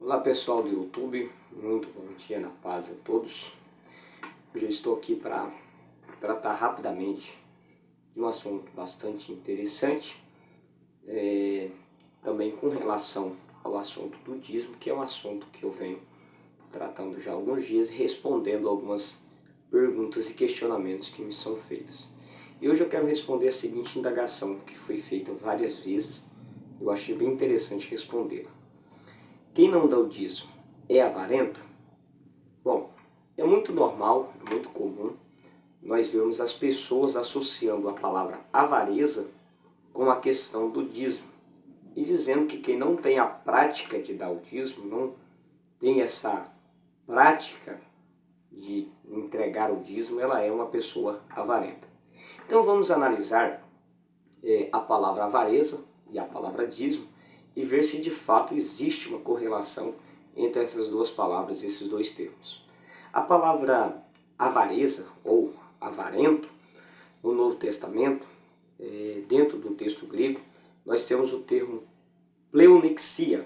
Olá pessoal do YouTube, muito bom dia, na paz a todos. Hoje eu estou aqui para tratar rapidamente de um assunto bastante interessante, também com relação ao assunto do dízimo, que é um assunto que eu venho tratando já há alguns dias e respondendo algumas perguntas e questionamentos que me são feitos. E hoje eu quero responder a seguinte indagação que foi feita várias vezes, eu achei bem interessante respondê-la. Quem não dá o dízimo é avarento? Bom, é muito normal, é muito comum nós vermos as pessoas associando a palavra avareza com a questão do dízimo e dizendo que quem não tem a prática de dar o dízimo, não tem essa prática de entregar o dízimo, ela é uma pessoa avarenta. Então vamos analisar a palavra avareza e a palavra dízimo e ver se de fato existe uma correlação entre essas duas palavras, esses dois termos. A palavra avareza ou avarento, no Novo Testamento, dentro do texto grego, nós temos o termo pleonexia,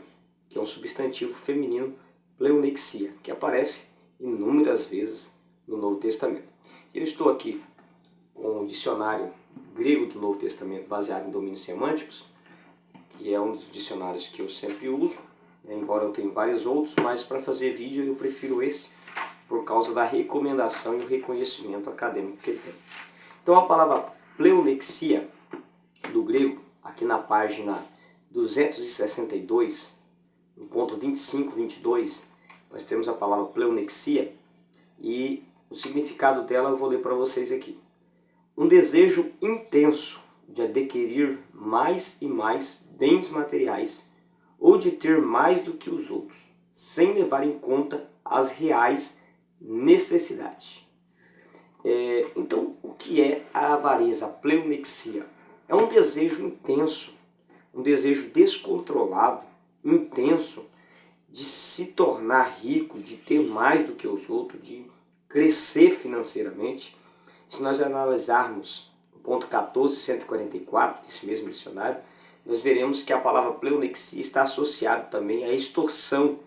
que é um substantivo feminino, pleonexia, que aparece inúmeras vezes no Novo Testamento. Eu estou aqui com o dicionário grego do Novo Testamento baseado em domínios semânticos, que é um dos dicionários que eu sempre uso, embora eu tenha vários outros, mas para fazer vídeo eu prefiro esse por causa da recomendação e o reconhecimento acadêmico que ele tem. Então a palavra pleonexia do grego, aqui na página 262, no ponto 25, 22, nós temos a palavra pleonexia e o significado dela eu vou ler para vocês aqui. Um desejo intenso de adquirir mais e mais bens materiais ou de ter mais do que os outros, sem levar em conta as reais necessidades. Então, o que é a avareza, a pleonexia? É um desejo intenso, um desejo descontrolado, intenso, de se tornar rico, de ter mais do que os outros, de crescer financeiramente. Se nós analisarmos o ponto 1444 desse mesmo dicionário, nós veremos que a palavra pleonexia está associada também à extorsão,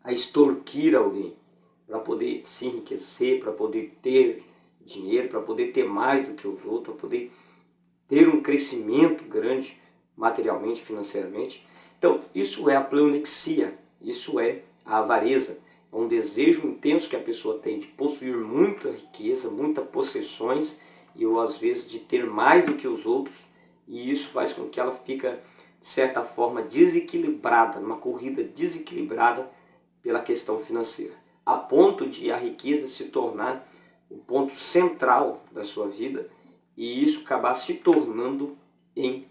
a extorquir alguém, para poder se enriquecer, para poder ter dinheiro, para poder ter mais do que os outros, para poder ter um crescimento grande materialmente, financeiramente. Então, isso é a pleonexia, isso é a avareza. É um desejo intenso que a pessoa tem de possuir muita riqueza, muitas possessões, e ou às vezes de ter mais do que os outros, e isso faz com que ela fica, de certa forma, desequilibrada, numa corrida desequilibrada pela questão financeira, a ponto de a riqueza se tornar o ponto central da sua vida, e isso acabar se tornando em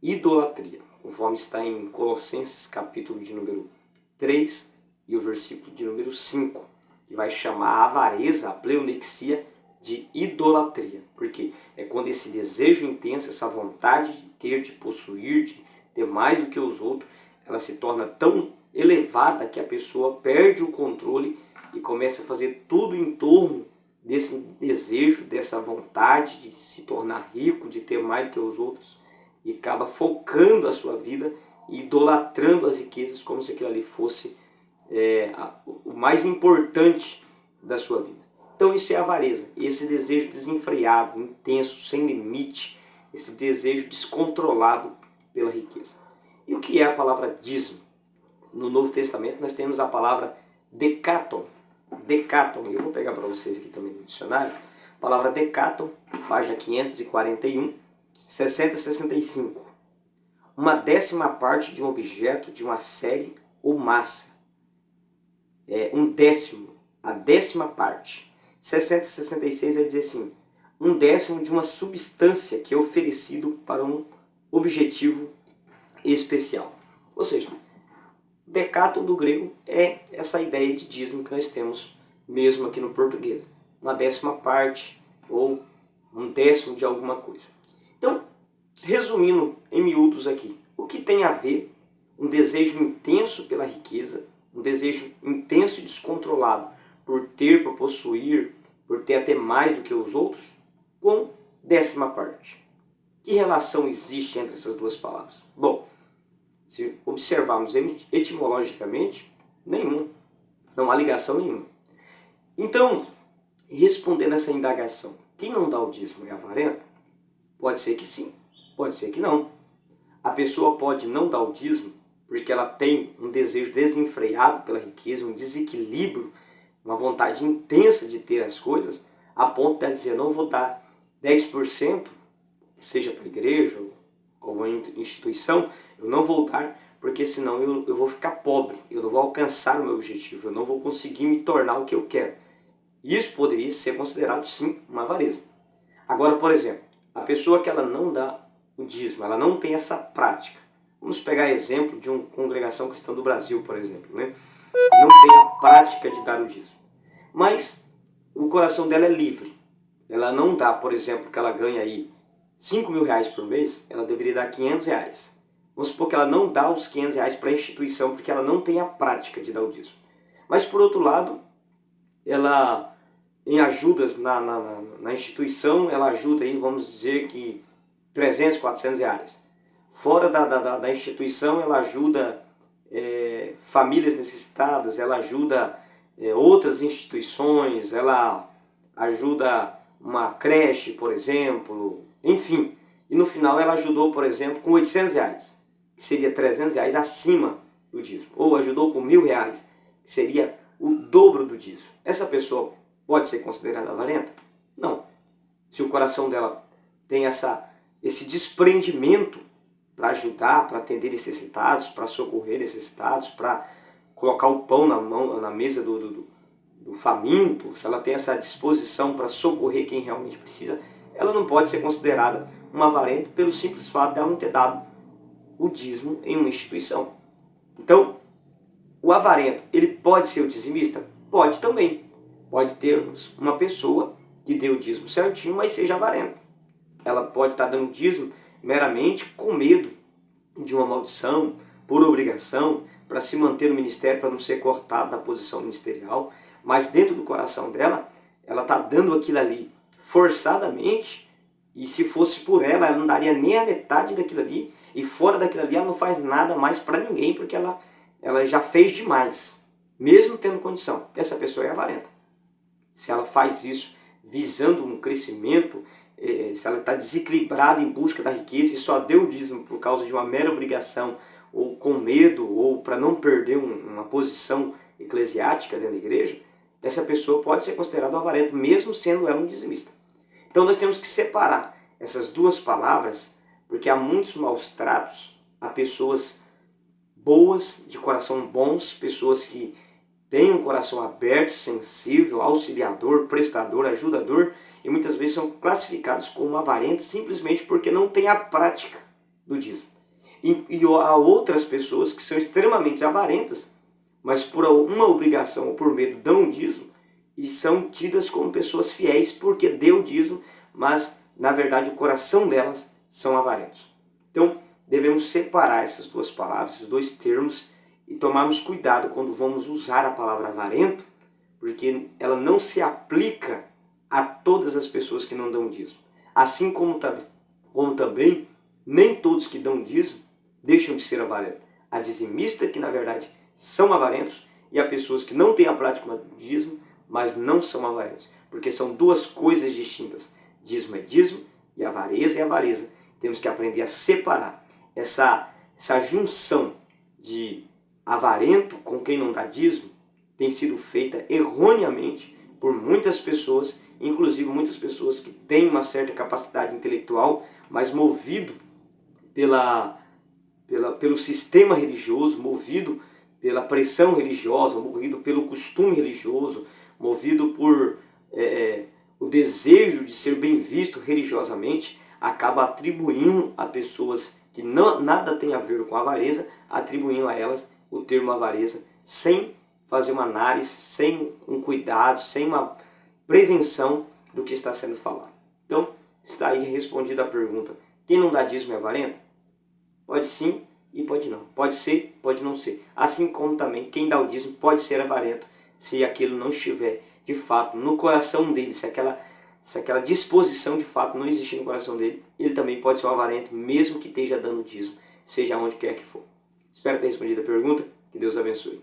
idolatria, conforme está em Colossenses capítulo de número 3 e o versículo de número 5, que vai chamar a avareza, a pleonexia, de idolatria. Porque é quando esse desejo intenso, essa vontade de ter, de possuir, de ter mais do que os outros, ela se torna tão elevada que a pessoa perde o controle e começa a fazer tudo em torno desse desejo, dessa vontade de se tornar rico, de ter mais do que os outros, e acaba focando a sua vida e idolatrando as riquezas como se aquilo ali fosse o mais importante da sua vida. Então isso é avareza, esse desejo desenfreado, intenso, sem limite, esse desejo descontrolado pela riqueza. E o que é a palavra dízimo? No Novo Testamento nós temos a palavra decaton. Decaton, eu vou pegar para vocês aqui também no dicionário. A palavra decaton, página 541, 60 e 65. Uma décima parte de um objeto, de uma série ou massa. Um décimo, a décima parte. 60 e 66 vai dizer assim, um décimo de uma substância que é oferecido para um objetivo especial. Ou seja, decaton do grego é essa ideia de dízimo que nós temos mesmo aqui no português. Uma décima parte ou um décimo de alguma coisa. Então, resumindo em miúdos aqui, o que tem a ver um desejo intenso pela riqueza, um desejo intenso e descontrolado por ter, por possuir, por ter até mais do que os outros, com décima parte. Que relação existe entre essas duas palavras? Bom, Se observarmos etimologicamente, nenhuma. Não há ligação nenhuma. Então, respondendo essa indagação, quem não dá o dízimo é avarento? Pode ser que sim, pode ser que não. A pessoa pode não dar o dízimo porque ela tem um desejo desenfreado pela riqueza, um desequilíbrio, uma vontade intensa de ter as coisas, a ponto de dizer, não vou dar 10%, seja para a igreja ou uma instituição, eu não vou dar, porque senão eu vou ficar pobre, eu não vou alcançar o meu objetivo, eu não vou conseguir me tornar o que eu quero. Isso poderia ser considerado, sim, uma avareza. Agora, por exemplo, a pessoa que ela não dá o dízimo, ela não tem essa prática. Vamos pegar exemplo de uma congregação cristã do Brasil, por exemplo, né? Não tem a prática de dar o dízimo. Mas o coração dela é livre. Ela não dá, por exemplo, que ela ganha aí 5 mil reais por mês, ela deveria dar 500 reais. Vamos supor que ela não dá os 500 reais para a instituição porque ela não tem a prática de dar o dízimo. Mas, por outro lado, ela, em ajudas na instituição, ela ajuda aí, vamos dizer que 300, 400 reais. Fora da instituição, ela ajuda famílias necessitadas, ela ajuda outras instituições, ela ajuda uma creche, por exemplo, enfim. E no final ela ajudou, por exemplo, com 800 reais, que seria 300 reais acima do dízimo. Ou ajudou com 1.000 reais, que seria o dobro do dízimo. Essa pessoa pode ser considerada avarenta? Não. Se o coração dela tem esse desprendimento para ajudar, para atender necessitados, para socorrer necessitados, para colocar o pão na mesa do faminto, se ela tem essa disposição para socorrer quem realmente precisa, ela não pode ser considerada uma avarenta pelo simples fato de ela não ter dado o dízimo em uma instituição. Então, o avarento, ele pode ser o dizimista? Pode também. Pode termos uma pessoa que dê o dízimo certinho, mas seja avarenta. Ela pode estar dando dízimo meramente com medo de uma maldição, por obrigação, para se manter no ministério, para não ser cortada da posição ministerial, mas dentro do coração dela, ela está dando aquilo ali forçadamente, e se fosse por ela não daria nem a metade daquilo ali, e fora daquilo ali ela não faz nada mais para ninguém, porque ela já fez demais, mesmo tendo condição. Essa pessoa é avarenta. Se ela faz isso visando um crescimento, se ela está desequilibrada em busca da riqueza e só deu o dízimo por causa de uma mera obrigação, ou com medo, ou para não perder uma posição eclesiástica dentro da igreja, essa pessoa pode ser considerada avarenta, mesmo sendo ela um dizimista. Então nós temos que separar essas duas palavras, porque há muitos maus tratos a pessoas boas, de coração bons, pessoas que têm um coração aberto, sensível, auxiliador, prestador, ajudador, e muitas vezes são classificados como avarentos simplesmente porque não têm a prática do dízimo. E há outras pessoas que são extremamente avarentas, mas por uma obrigação ou por medo dão o dízimo e são tidas como pessoas fiéis porque deu o dízimo, mas na verdade o coração delas são avarentos. Então devemos separar essas duas palavras, esses dois termos, e tomarmos cuidado quando vamos usar a palavra avarento, porque ela não se aplica a todas as pessoas que não dão dízimo. Assim como também nem todos que dão dízimo deixam de ser avarentos. Há dizimista que na verdade são avarentos e há pessoas que não têm a prática do dízimo, mas não são avarentos, porque são duas coisas distintas. Dízimo é dízimo e avareza é avareza. Temos que aprender a separar essa junção de avarento com quem não dá dízimo tem sido feita erroneamente por muitas pessoas, inclusive muitas pessoas que têm uma certa capacidade intelectual, mas movido pelo sistema religioso, movido pela pressão religiosa, movido pelo costume religioso, movido por o desejo de ser bem visto religiosamente, acaba atribuindo a pessoas que nada tem a ver com a avareza, atribuindo a elas o termo avareza, sem fazer uma análise, sem um cuidado, sem uma prevenção do que está sendo falado. Então, está aí respondida a pergunta: quem não dá dízimo é avarento? Pode sim e pode não. Pode ser, pode não ser. Assim como também quem dá o dízimo pode ser avarento se aquilo não estiver de fato no coração dele, se aquela disposição de fato não existir no coração dele, ele também pode ser um avarento, mesmo que esteja dando dízimo, seja onde quer que for. Espero ter respondido a pergunta. Que Deus abençoe.